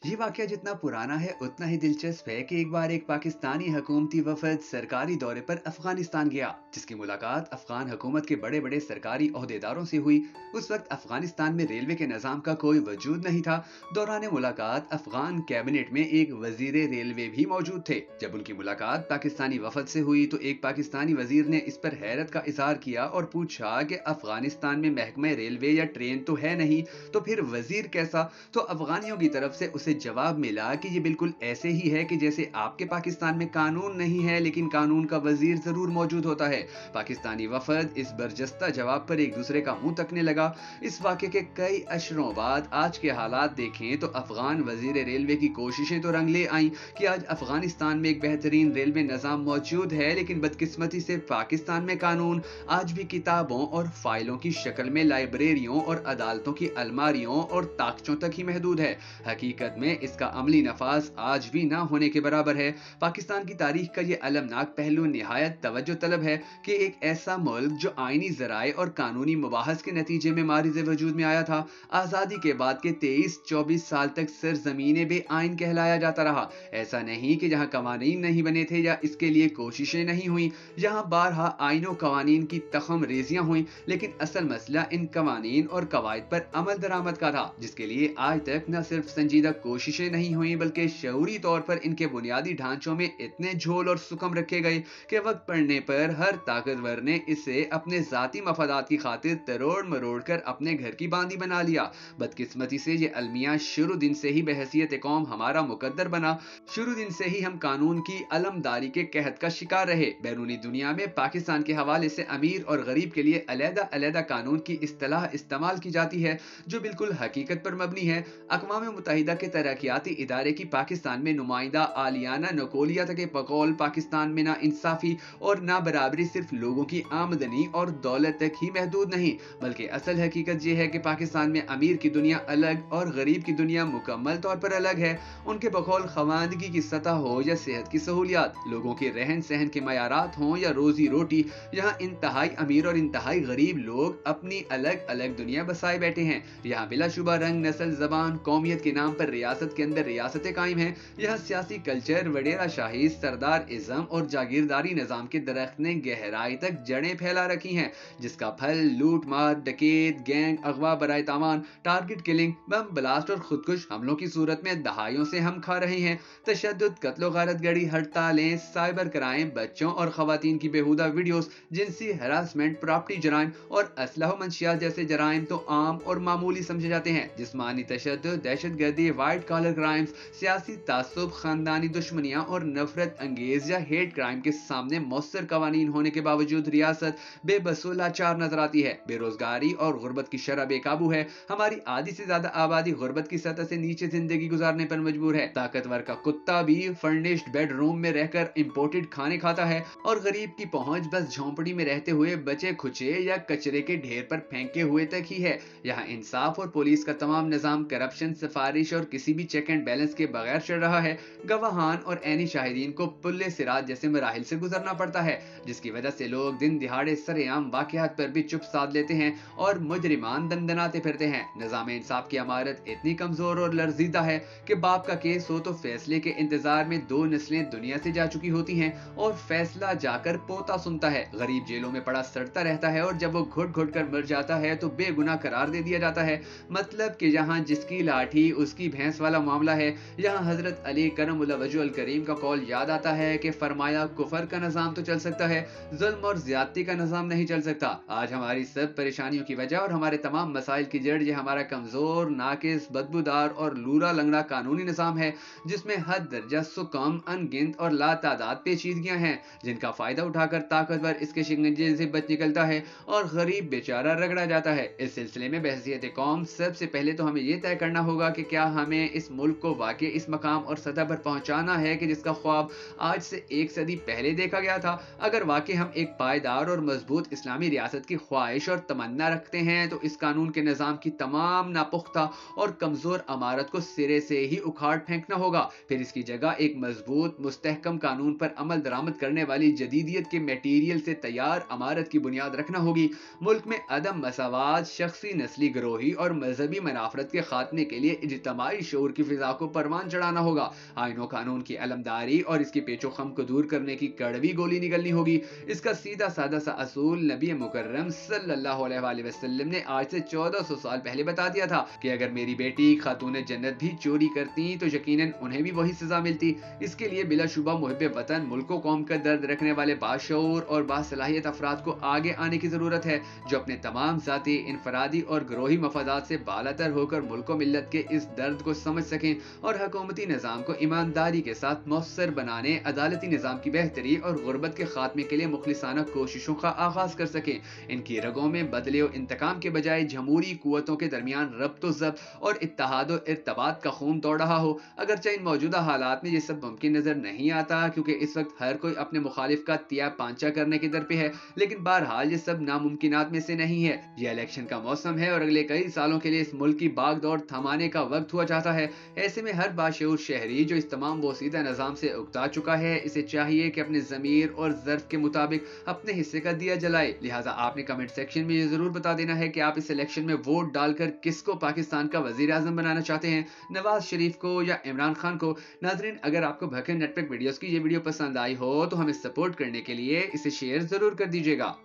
ये वाकया जितना पुराना है उतना ही दिलचस्प है कि एक बार एक पाकिस्तानी हुकूमती वफद सरकारी दौरे पर अफगानिस्तान गया, जिसकी मुलाकात अफगान हुकूमत के बड़े बड़े सरकारी ओहदेदारों से हुई। उस वक्त अफगानिस्तान में रेलवे के निज़ाम का कोई वजूद नहीं था। दौरान मुलाकात अफगान कैबिनेट में एक वजीर रेलवे भी मौजूद थे। जब उनकी मुलाकात पाकिस्तानी वफद से हुई तो एक पाकिस्तानी वजीर ने इस पर हैरत का इजहार किया और पूछा कि अफगानिस्तान में महकमे रेलवे या ट्रेन तो है नहीं, तो फिर वजीर कैसा? तो अफगानियों की तरफ से उसे जवाब मिला कि ये बिल्कुल ऐसे ही है कि जैसे आपके पाकिस्तान में कानून नहीं है लेकिन कानून का वजीर जरूर मौजूद होता है। पाकिस्तानी वफद इस बरजस्ता जवाब पर एक दूसरे का मुंह तकने लगा। इस वाक़े के कई अशरों बाद आज के हालात देखें तो अफगान वजीर रेलवे की कोशिशें तो रंग ले आईं कि आज अफगानिस्तान में एक बेहतरीन रेलवे निज़ाम मौजूद है, लेकिन बदकिस्मती से पाकिस्तान में कानून आज भी किताबों और फाइलों की शक्ल में लाइब्रेरियों और अदालतों की अलमारियों और ताकचों तक ही महदूद है। हकीकत में इसका अमली नफाज आज भी ना होने के बराबर है। पाकिस्तान की तारीख का ये अलमनाक पहलू निहायत तवज्जो तलब है कि एक ऐसा मुल्क जो आईनी जराए और कानूनी मुबाहस के नतीजे में मारिज वजूद में आया था, आज़ादी के बाद के 23-24 साल तक सरजमीन बे आइन कहलाया जाता रहा। ऐसा नहीं कि जहाँ कवानीन नहीं बने थे या इसके लिए कोशिशें नहीं हुई, यहाँ बारहा आइनों कवानीन की तखम रेजियां हुई, लेकिन असल मसला इन कवानीन और कवायद पर अमल दरामद का था, जिसके लिए आज तक न सिर्फ संजीदा कोशिशें नहीं हुई बल्कि शऊरी तौर पर इनके बुनियादी ढांचों में इतने झोल और सुकम रखे गए कि वक्त पड़ने पर हर ताकतवर ने इसे अपने जाती मफादात की खातिर तरोड़ मरोड़ कर अपने घर की बांदी बना लिया। बदकिस्मती से ये अलमिया शुरू दिन से ही बहसीयत कौम हमारा मुकद्दर बना। शुरू दिन से ही हम कानून की अलमदारी के कहत का शिकार रहे। बैरूनी दुनिया में पाकिस्तान के हवाले से अमीर और गरीब के लिए अलहदा अलहदा कानून की इस्तेलाह इस्तेमाल की जाती है जो बिल्कुल हकीकत पर मबनी है। अक़वाम मुत्तहिदा के तरक्याती इदारे की पाकिस्तान में नुमाइंदा आलियाना नकोलियत के बकौल पाकिस्तान में ना इंसाफी और ना बराबरी सिर्फ लोगों की आमदनी और दौलत तक ही महदूद नहीं, बल्कि असल हकीकत यह है कि पाकिस्तान में अमीर की दुनिया अलग और गरीब की दुनिया मुकम्मल तौर पर अलग है। उनके बकौल खवानगी की सतह हो या सेहत की सहूलियात, लोगों के रहन सहन के मयारात हों या रोजी रोटी, यहाँ इंतहाई अमीर और इंतहाई गरीब लोग अपनी अलग अलग दुनिया बसाए बैठे हैं। यहाँ बिलाशुबा रंग, नस्ल, जबान, कौमियत के नाम पर रियासत के अंदर रियासतें कायम हैं। यहाँ सियासी कल्चर, वडेरा शाही, सरदार इज़्म और जागीरदारी निज़ाम के दरख्त ने गहराई तक जड़ें फैला रखी हैं, जिसका फल लूट मार, डकैत, गैंग, अगवा बराए तावान, टारगेट किलिंग, बम ब्लास्ट और खुदकुश हमलों की सूरत में दहाइयों से हम खा रहे हैं। तशद्दुद, कत्लो गारत गड़ी, हड़तालें, साइबर क्राइम, बच्चों और खवातीन की बेहुदा वीडियोस, जिनसी हरासमेंट, प्रॉपर्टी जराइम और असलह मंशियात जैसे जराइम तो आम और मामूली समझे जाते हैं। जिस्मानी तशद्दुद, दहशतगर्दी, वाइट कॉलर क्राइम्स, सियासी तासुब, खानदानी दुश्मनियां और नफरत अंगेज या हेट क्राइम के सामने मौसर कवानीन होने के बावजूद रियासत बेबसो लाचार नजर आती है। बेरोजगारी और गुर्बत की शरह बेकाबू है। हमारी आधी से ज्यादा आबादी गुर्बत की सतह से नीचे जिंदगी गुजारने पर मजबूर है। ताकतवर का कुत्ता भी फर्निश्ड बेडरूम में रहकर इंपोर्टेड खाने खाता है और गरीब की पहुंच बस झोंपड़ी में रहते हुए बचे खुचे या कचरे के ढेर पर फेंके हुए तक ही है। यहाँ इंसाफ और पुलिस का तमाम निजाम करप्शन, सिफारिश और किसी भी चेक एंड बैलेंस के बगैर चल रहा है। गवाहान और ऐनी शाहिदीन को पुल्ले सिराज जैसे मराहिल से गुजरना पड़ता है, जिसकी वजह से लोग दिन दिहाड़े सरेआम वाकयात पर भी चुप साध लेते हैं और मुजरिमान दंदनाते फिरते हैं। निजाम इंसाफ की अमारत इतनी कमजोर और लर्जीदा है कि बाप का केस हो तो फैसले के इंतजार में 2 नस्लें दुनिया से जा चुकी होती हैं और फैसला जाकर पोता सुनता है। गरीब जेलों में पड़ा सड़ता रहता है और जब वो घुट घुट कर मर जाता है तो बेगुनाह करार दे दिया जाता है। मतलब कि यहाँ जिसकी लाठी उसकी भैंस वाला मामला है। यहाँ हजरत अली करमुल्लाह वजहुल करीम का कौल याद आता है कि फरमाया, कुफर का निजाम तो चल सकता है, जुल्म और ज्यादती का निजाम नहीं चल सकता। आज हमारी सब परेशानियों की वजह और हमारे तमाम मसाइल की जड़ ये हमारा कमजोर, नाकिस, बदबूदार और लूरा लंगड़ा कानूनी निजाम है, जिसमें हद दर्जा सुकम, अनगिनत और लातादाद पेचीदगियां हैं, जिनका फायदा उठाकर ताकतवर इसके शिकंजे से बच निकलता है और गरीब बेचारा रगड़ा जाता है। इस सिलसिले में बहसियत कौम सबसे पहले तो हमें यह तय करना होगा कि क्या हमें इस मुल्क को वाकई इस मकाम और सतह पर पहुंचाना है कि जिसका ख्वाब आज से 1 सदी पहले देखा गया था। अगर वाकई हम एक पायदार और मजबूत इस्लामी रियासत की ख्वाहिश और तमन्ना रखते हैं तो इस कानून के निजाम की तमाम नापुख्ता और कमजोर अमारत को सिरे से ही उखाड़ फेंकना होगा। फिर इसकी जगह एक मजबूत मुस्तहकम कानून पर अमल दरामद करने वाली जदीदियत के मटीरियल से तैयार अमारत की बुनियाद रखना होगी। मुल्क में अदम मसावात, शख्सी नस्ली गिरोही और मजहबी मनाफरत के खात्मे के लिए इज्तिमाई शऊर की फिजा को परवान चढ़ाना होगा। आईनो कानून की अलमदारी और इसकी पेचो खम को दूर करने की कड़वी गोली निकलनी होगी। इसका सीधा साधा सा असूल नबी मुकर्रम सल्लल्लाहु अलैहि वसल्लम ने आज से 1400 साल पहले बता दिया था कि अगर मेरी बेटी खातून जन्नत भी चोरी करती तो यकीनन उन्हें भी वही सजा मिलती। इसके लिए बिलाशुबा मुहिब वतन, मुल्क कौम का दर्द रखने वाले बाशऊर और बासलाहियत अफराद को आगे आने की जरूरत है, जो अपने तमाम जाती, इनफरादी और ग्रोही मफादात से बालातर होकर मुल्क मिल्लत के इस दर्द को समझ सकें और हुकूमती निज़ाम को ईमानदारी के साथ मौसर बनाने, अदालती निज़ाम की बेहतरी और गुर्बत के खात्मे के लिए मुखलिसाना कोशिशों का आगाज कर सकें। इनकी रगों में बदले और इंतकाम के बजाय जमहूरी कुव्वतों के दरमियान रब्तो ज़ब्त और इत्तेहाद और इर्तबात का खून दौड़ रहा हो। अगरचे इन मौजूदा हालात में ये सब मुमकिन नजर नहीं आता, क्योंकि इस वक्त हर कोई अपने मुखालिफ का तिया पांचा करने की दर पे है, लेकिन बहरहाल ये सब नामुमकिनात में से नहीं है। ये इलेक्शन का मौसम है और अगले कई सालों के लिए इस मुल्क की बागदौड़ थमाने का वक्त हुआ चाहता है। ऐसे में हर बाशऊर शहरी जो इस तमाम बोसीदा निजाम से उकता चुका है, इसे चाहिए कि अपने जमीर और ज़र्फ के मुताबिक अपने हिस्से का दिया जलाए। लिहाजा आपने कमेंट सेक्शन में ये जरूर बता देना है कि आप इस इलेक्शन में वोट डालकर किसको पाकिस्तान का वजीर आजम बनाना चाहते हैं, नवाज शरीफ को या इमरान खान को। नाजरीन, अगर आपको भकें नेटवर्क वीडियोस की ये वीडियो पसंद आई हो तो हमें सपोर्ट करने के लिए इसे शेयर जरूर कर दीजिएगा।